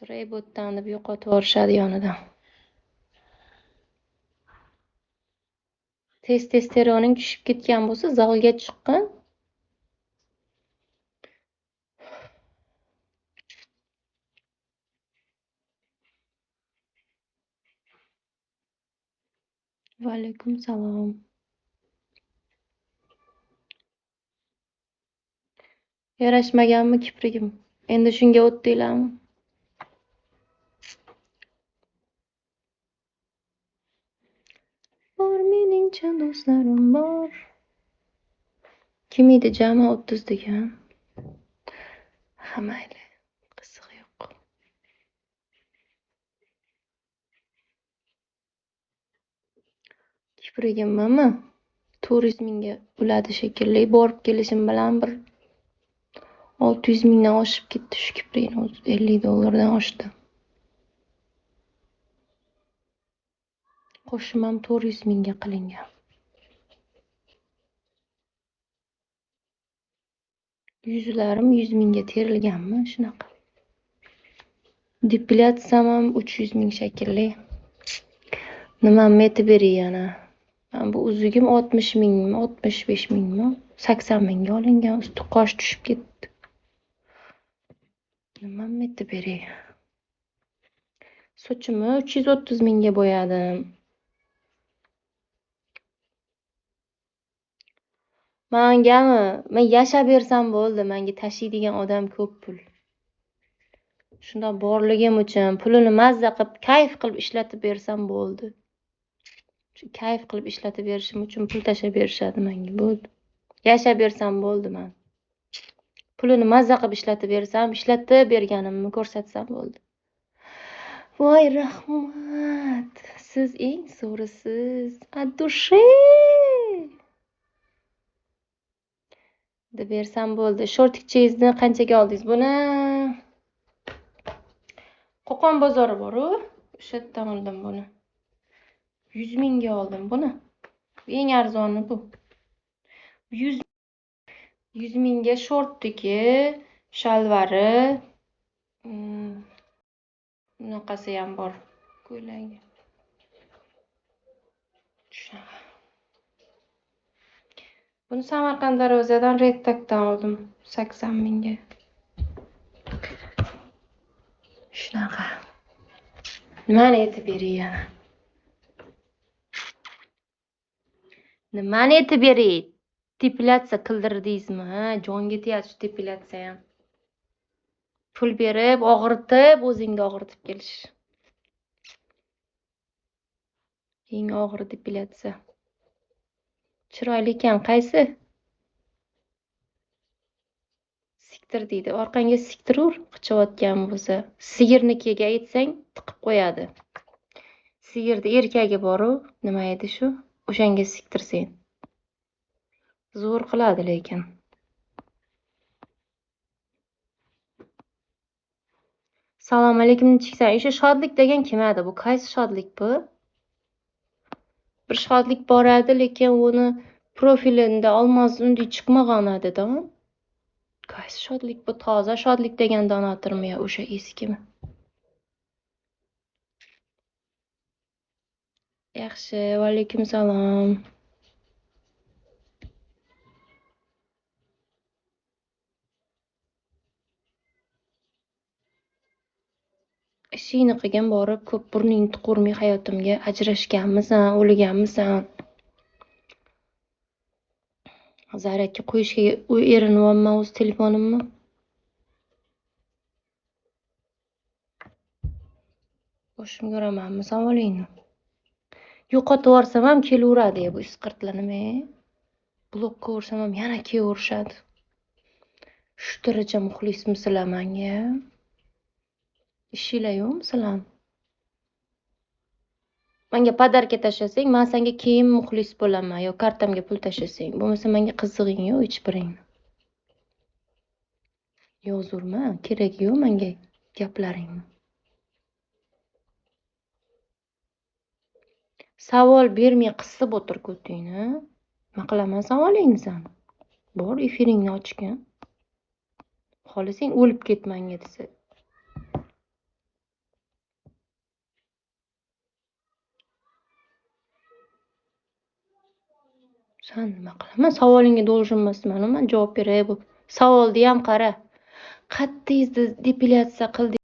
Suray bo'tdan deb yo'qotib yuborishadi yonidan. Testosteroning tushib ketgan bo'lsa, zalga chiqqin. Va alaykum salom. Yarashmaganmi kiprigim? Endi shunga o'tdinglarmi? Bor meningcha do'stlarim bor. Kim edi jami 30 degan? Ha mayli, qizig'i yo'q. Kiprigim nima? Turizmga uladi shekilli. Borib kelishim bilan bir 600 mingdan oshib ketdi shu kiprikni o'zi. $50 oshdi. Qo'shim ham 400 mingga qilingan. Yuzlarim 100 mingga terilganmi shunaqa. Depilyatsiyam ham 300 ming shekilli. Nimamni aytib beray yana? Bu uzugim 60 mingmi, 65 mingmi, 80 mingga olingan. Usti qosh tushib ketdi. Nimamni aytib beray? Sochimni 330 mingga bo'yadim. Mangami? Men yashab bersam bo'ldi. Menga tashiydigan odam ko'p pul. Shunda borligim uchun pulini mazza qilib, kayf qilib ishlatib bersam bo'ldi. Shu kayf qilib ishlatib berishim uchun pul tashab berishadi menga. Bo'ldi. Yashab bersam bo'ldi men. Pulini mazza qilib ishlatib bersam, ishlatib berganimni ko'rsatsam bo'ldi. Voy rahmat. Siz eng so'risiz. От души. deb bersam bo'ldi. Shortikchangizni qanchaga oldingiz buni? Qo'qon bozori bor-ku, o'sha yerdan oldim buni. 100 mingga oldim buni. Eng arzoni bu. 100 mingga shortdiki, shalvari, bunaqasi ham bor. Ko'ylagi. Shunaqa. Buni Samarqand darvozadan Redtakdan oldim 80 mingga. Shunaqa. Nimani aytib beray yana? Nimani aytib beray? Depilyatsiya qildirdingizmi? Jonga tegadi shu depilyatsiya ham. Pul berib, og'ritib, o'zingni og'ritib kelish. Eng og'ir depilyatsiya. Chiroyli ekan, qaysi? Siktir deydi. Orqangga siktirur, qichayotgan bo'lsa. Sigirnikiga aytsang, tiqib qo'yadi. Sigirda erkagi bor-ku, nima edi shu? O'shanga siktirsang. Zo'r qiladi lekin. Assalomu alaykum chiqsan. O'sha shodlik degan kim edi? Bu qaysi shodlik bu? Bir shodlik bor edi, lekin uni profilida olmos unday chiqmagan edi-da. Qaysi shodlik bu? Toza shodlik degandan o'tirmi yo o'sha eskimi? Yaxshi, va alaykum salom. Ishingni qilgin borib, ko'p burningni tiqurmay hayotimga. Ajrashganmisan, o'lganmisan? Zaryadga qo'yishga erinib o'z telefonimni. Boshimga uramanmi savolingni? Yo'qotib yuborsam ham kelaveradi bu isqirtlar nima? Blokka ursam ham yana kelaverishadi. Shu daraja muxlismisizlar menga? Ishinglar yo'qmi sizlar? Menga podarka tashlasang, men senga keyin muxlis bo'laman yo kartamga pul tashlasang. Bo'lmasa menga qizig'ing yo'q hech biring. Yozurma, kerak yo'q menga gaplaringni. Savol bermay qisib o'tir ko'tingni. Nima qilaman savolingni san? Bor, efiringni ochgin. Xohlasang o'lib ket menga desa. Sen nima qilaman? Savolingga долженmasman, men javob beray bu. Savolni ham qara. Qattiq depilyatsiya qildik.